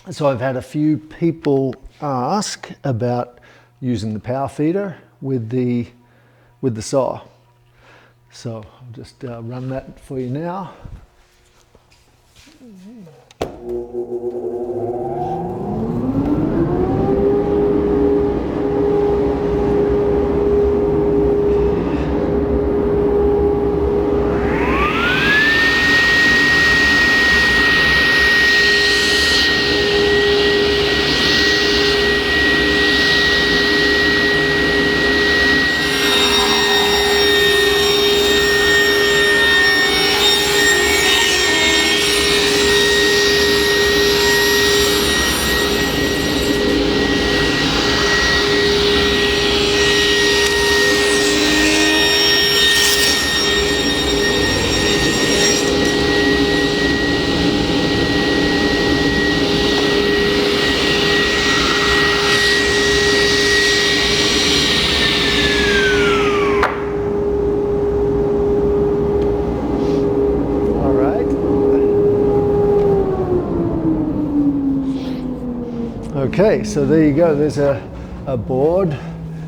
So I've had a few people ask about using the power feeder with the saw. So I'll just run that for you now. Okay, so there you go. There's a board,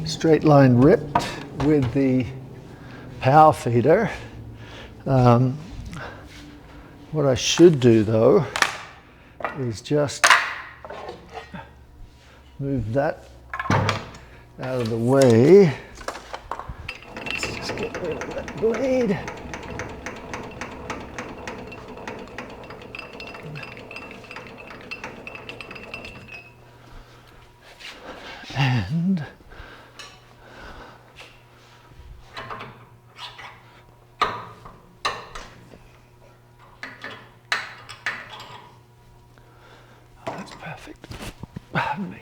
straight line ripped with the power feeder. What I should do though is just move that out of the way. Let's just get rid of that blade. And that's perfect. Pardon me.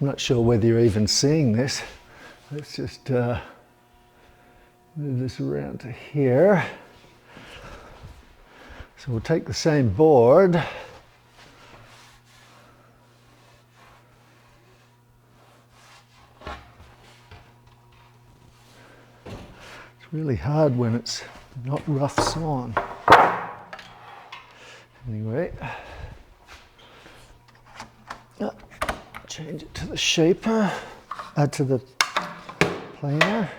I'm not sure whether you're even seeing this. Let's just move this around to here. So we'll take the same board. It's really hard when it's not rough sawn. Anyway. Change it to the shaper, to the planer.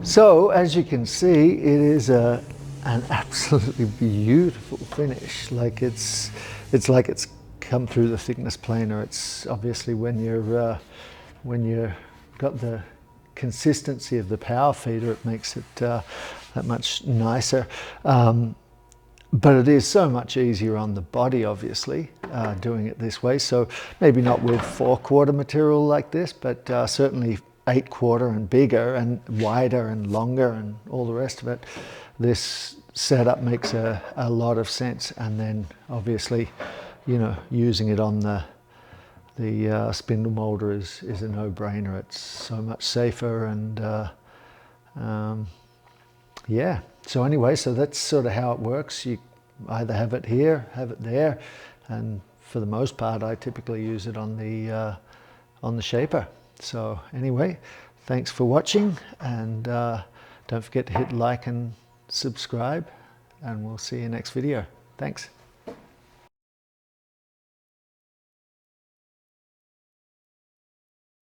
So as you can see, it is an absolutely beautiful finish. Like it's like it's come through the thickness planer. It's obviously when you're got the consistency of the power feeder, it makes it that much nicer. but it is so much easier on the body, obviously, doing it this way. So maybe not with 4/4 material like this, but certainly 8/4 and bigger and wider and longer and all the rest of it. This setup makes a lot of sense. And then obviously, you know, using it on the spindle moulder is a no-brainer. It's so much safer, and yeah. So anyway, so that's sort of how it works. You either have it here, have it there, and for the most part, I typically use it on the shaper. So anyway, thanks for watching, and don't forget to hit like and subscribe, and we'll see you next video. Thanks.